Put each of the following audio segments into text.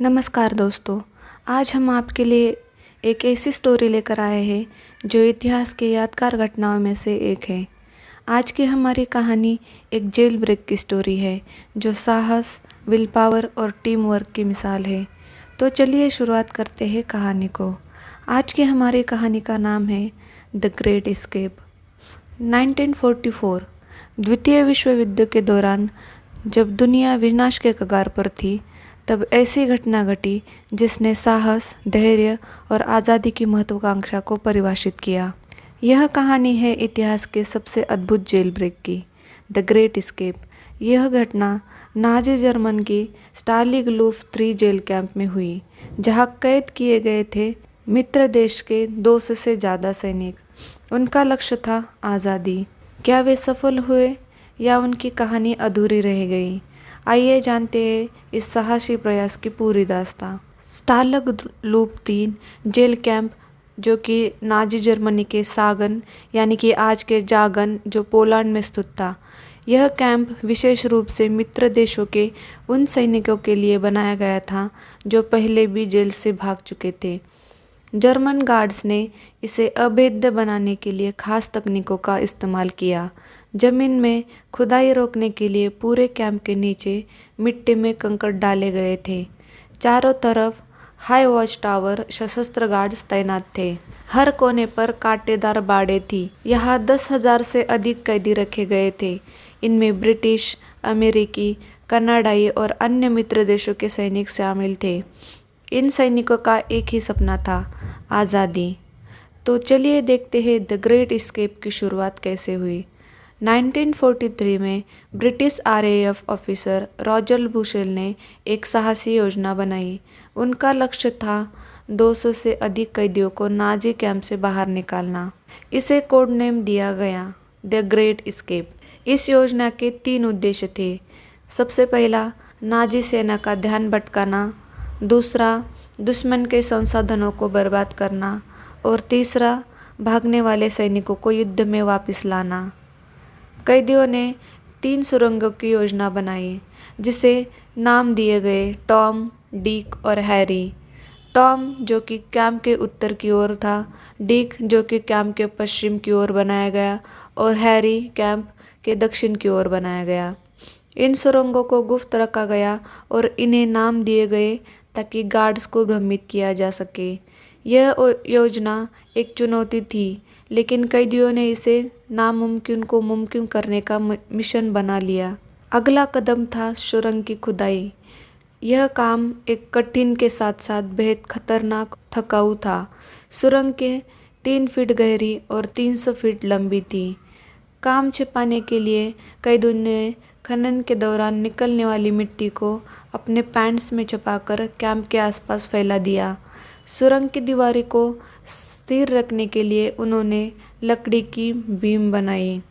नमस्कार दोस्तों। आज हम आपके लिए एक ऐसी स्टोरी लेकर आए हैं जो इतिहास के यादगार घटनाओं में से एक है। आज की हमारी कहानी एक जेल ब्रेक की स्टोरी है जो साहस, विल पावर और टीम वर्क की मिसाल है। तो चलिए शुरुआत करते हैं कहानी को। आज की हमारी कहानी का नाम है द ग्रेट एस्केप। 1944 द्वितीय विश्व युद्ध के दौरान जब दुनिया विनाश के कगार पर थी, तब ऐसी घटना घटी जिसने साहस, धैर्य और आज़ादी की महत्वाकांक्षा को परिभाषित किया। यह कहानी है इतिहास के सबसे अद्भुत जेल ब्रेक की, द ग्रेट एस्केप। यह घटना नाजी जर्मन की स्टालिगलूफ 3 जेल कैंप में हुई, जहां कैद किए गए थे मित्र देश के 200 से ज़्यादा सैनिक। उनका लक्ष्य था आज़ादी। क्या वे सफल हुए या उनकी कहानी अधूरी रह गई? आइए जानते हैं इस साहसी प्रयास की पूरी दास्तां। स्टालिगलूफ 3 जेल कैंप, जो कि नाजी जर्मनी के सागन यानी कि आज के जागन, जो पोलैंड में स्थित था। यह कैंप विशेष रूप से मित्र देशों के उन सैनिकों के लिए बनाया गया था जो पहले भी जेल से भाग चुके थे। जर्मन गार्ड्स ने इसे अभेद्य बनाने के लिए खास तकनीकों का इस्तेमाल किया। जमीन में खुदाई रोकने के लिए पूरे कैंप के नीचे मिट्टी में कंकड़ डाले गए थे। चारों तरफ हाई वॉच टावर सशस्त्र गार्ड्स तैनात थे। हर कोने पर कांटेदार बाड़े थी। यहाँ 10,000 से अधिक कैदी रखे गए थे। इनमें ब्रिटिश, अमेरिकी, कनाडाई और अन्य मित्र देशों के सैनिक शामिल थे। इन सैनिकों का एक ही सपना था, आज़ादी। तो चलिए देखते हैं द ग्रेट एस्केप की शुरुआत कैसे हुई। 1943 में British RAF officer Roger bushel ने एक साहसी योजना बनाई। उनका लक्ष्य था 200 से अधिक कैदियों को नाजी कैंप से बाहर निकालना। इसे कोड नेम दिया गया द ग्रेट एस्केप। इस योजना के 3 उद्देश्य थे। सबसे पहला, नाजी सेना का ध्यान भटकाना। दूसरा, दुश्मन के संसाधनों को बर्बाद करना। और तीसरा, भागने वाले सैनिकों को युद्ध में वापस लाना। कैदियों ने 3 सुरंगों की योजना बनाई, जिसे नाम दिए गए टॉम, डिक और हैरी। टॉम जो कि कैंप के उत्तर की ओर था, डिक जो कि कैंप के पश्चिम की ओर बनाया गया और हैरी कैंप के दक्षिण की ओर बनाया गया। इन सुरंगों को गुप्त रखा गया और इन्हें नाम दिए गए ताकि गार्ड्स को भ्रमित किया जा सके। यह योजना एक चुनौती थी, लेकिन कैदियों ने इसे नामुमकिन को मुमकिन करने का मिशन बना लिया। अगला कदम था सुरंग की खुदाई। यह काम एक कठिन के साथ साथ बेहद खतरनाक, थकाऊ था। सुरंग के 3 फीट गहरी और 300 फीट लंबी थी। काम छिपाने के लिए कैदियों ने खनन के दौरान निकलने वाली मिट्टी को अपने पैंट्स में छुपाकर कैंप के आसपास फैला दिया। सुरंग की दीवारों को स्थिर रखने के लिए उन्होंने लकड़ी की बीम बनाई।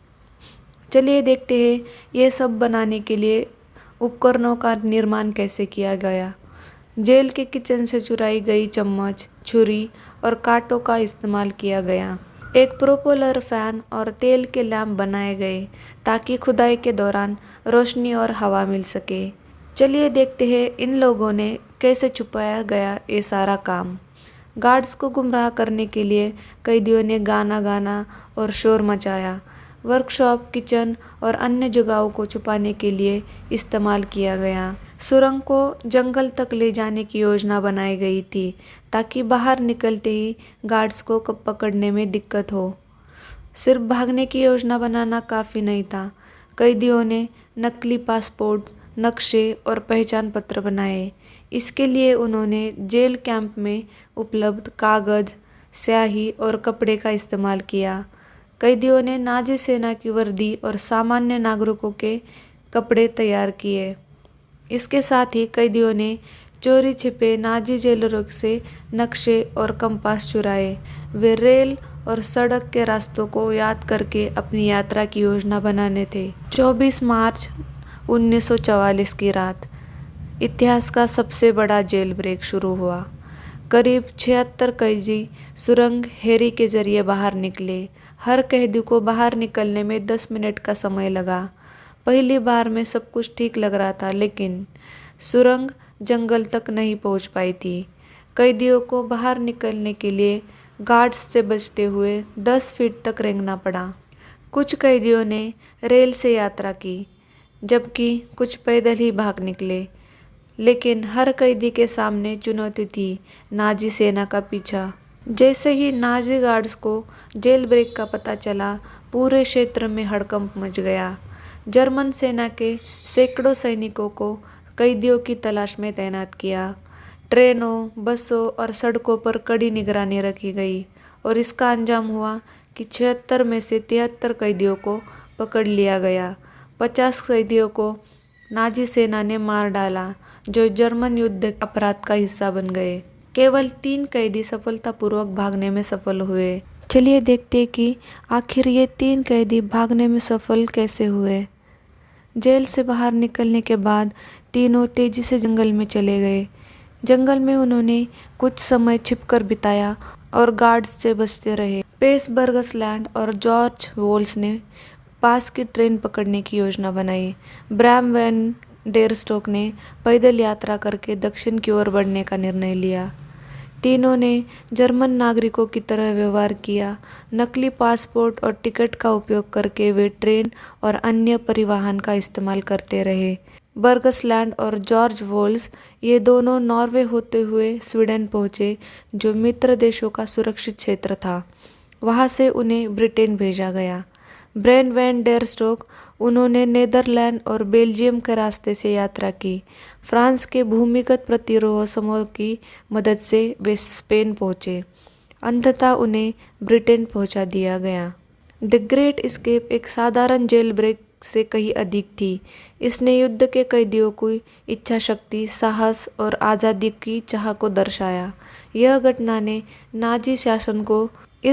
चलिए देखते हैं ये सब बनाने के लिए उपकरणों का निर्माण कैसे किया गया। जेल के किचन से चुराई गई चम्मच, छुरी और कांटों का इस्तेमाल किया गया। एक प्रोपेलर फैन और तेल के लैंप बनाए गए ताकि खुदाई के दौरान रोशनी और हवा मिल सके। चलिए देखते हैं इन लोगों ने कैसे छुपाया गया ये सारा काम। गार्ड्स को गुमराह करने के लिए कैदियों ने गाना गाना और शोर मचाया। वर्कशॉप, किचन और अन्य जगहों को छुपाने के लिए इस्तेमाल किया गया। सुरंग को जंगल तक ले जाने की योजना बनाई गई थी ताकि बाहर निकलते ही गार्ड्स को पकड़ने में दिक्कत हो। सिर्फ भागने की योजना बनाना काफ़ी नहीं था। कैदियों ने नकली पासपोर्ट, नक्शे और पहचान पत्र बनाए। इसके लिए उन्होंने जेल कैंप में उपलब्ध कागज, स्याही और कपड़े का इस्तेमाल किया। कैदियों ने नाजी सेना की वर्दी और सामान्य नागरिकों के कपड़े तैयार किए। इसके साथ ही कैदियों ने चोरी छिपे नाजी जेलरों से नक्शे और कंपास चुराए। वे रेल और सड़क के रास्तों को याद करके अपनी यात्रा की योजना बनाने थे। 24 मार्च 1944 की रात इतिहास का सबसे बड़ा जेल ब्रेक शुरू हुआ। करीब 76 कैदी सुरंग हैरी के जरिए बाहर निकले। हर कैदी को बाहर निकलने में 10 मिनट का समय लगा। पहली बार में सब कुछ ठीक लग रहा था, लेकिन सुरंग जंगल तक नहीं पहुंच पाई थी। कैदियों को बाहर निकलने के लिए गार्ड्स से बचते हुए 10 फीट तक रेंगना पड़ा। कुछ कैदियों ने रेल से यात्रा की, जबकि कुछ पैदल ही भाग निकले। लेकिन हर कैदी के सामने चुनौती थी नाजी सेना का पीछा। जैसे ही नाजी गार्ड्स को जेल ब्रेक का पता चला, पूरे क्षेत्र में हड़कंप मच गया। जर्मन सेना के सैकड़ों सैनिकों को कैदियों की तलाश में तैनात किया। ट्रेनों, बसों और सड़कों पर कड़ी निगरानी रखी गई और इसका अंजाम हुआ कि 76 में से 73 कैदियों को पकड़ लिया गया। 50 कैदियों को नाजी सेना ने मार डाला, जो जर्मन युद्ध अपराध का हिस्सा बन गए। केवल 3 कैदी सफलतापूर्वक भागने में सफल हुए। चलिए देखते हैं कि आखिर ये 3 कैदी भागने में सफल कैसे हुए। जेल से बाहर निकलने के बाद तीनों तेजी से जंगल में चले गए। जंगल में उन्होंने कुछ समय छिपकर बिताया और गार्ड्स से बचते रहे। पेस बर्गसलैंड और जॉर्ज वोल्स ने पास की ट्रेन पकड़ने की योजना बनाई। ब्रैम वैन डेर स्टोक ने पैदल यात्रा करके दक्षिण की ओर बढ़ने का निर्णय लिया। तीनों ने जर्मन नागरिकों की तरह व्यवहार किया। नकली पासपोर्ट और टिकट का उपयोग करके वे ट्रेन और अन्य परिवहन का इस्तेमाल करते रहे। बर्गसलैंड और जॉर्ज वोल्स ये दोनों नॉर्वे होते हुए स्वीडन पहुँचे, जो मित्र देशों का सुरक्षित क्षेत्र था। वहाँ से उन्हें ब्रिटेन भेजा गया। ब्रेन वैन डेर स्टोक, उन्होंने नेदरलैंड और बेल्जियम के रास्ते से यात्रा की। फ्रांस के भूमिगत प्रतिरोध समूह की मदद से वे स्पेन पहुँचे। अंततः उन्हें ब्रिटेन पहुँचा दिया गया। द ग्रेट एस्केप एक साधारण जेल ब्रेक से कहीं अधिक थी। इसने युद्ध के कैदियों की इच्छा शक्ति, साहस और आज़ादी की चाह को दर्शाया। इस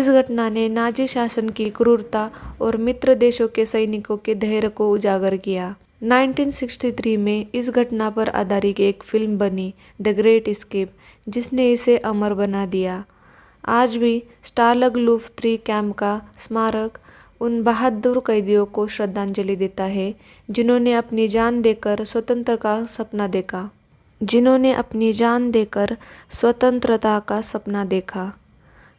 घटना ने नाजी शासन की क्रूरता और मित्र देशों के सैनिकों के धैर्य को उजागर किया। 1963 में इस घटना पर आधारित एक फिल्म बनी, द ग्रेट एस्केप, जिसने इसे अमर बना दिया। आज भी स्टालगलूफ 3 कैंप का स्मारक उन बहादुर कैदियों को श्रद्धांजलि देता है जिन्होंने अपनी जान देकर स्वतंत्रता का सपना देखा।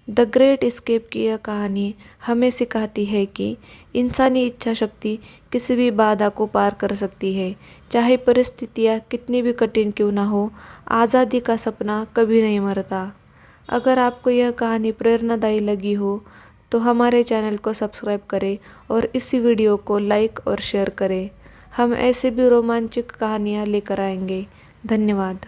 द ग्रेट एस्केप की यह कहानी हमें सिखाती है कि इंसानी इच्छा शक्ति किसी भी बाधा को पार कर सकती है। चाहे परिस्थितियाँ कितनी भी कठिन क्यों ना हो, आज़ादी का सपना कभी नहीं मरता। अगर आपको यह कहानी प्रेरणादायी लगी हो तो हमारे चैनल को सब्सक्राइब करें और इसी वीडियो को लाइक और शेयर करें। हम ऐसे भी रोमांचक कहानियाँ लेकर आएंगे। धन्यवाद।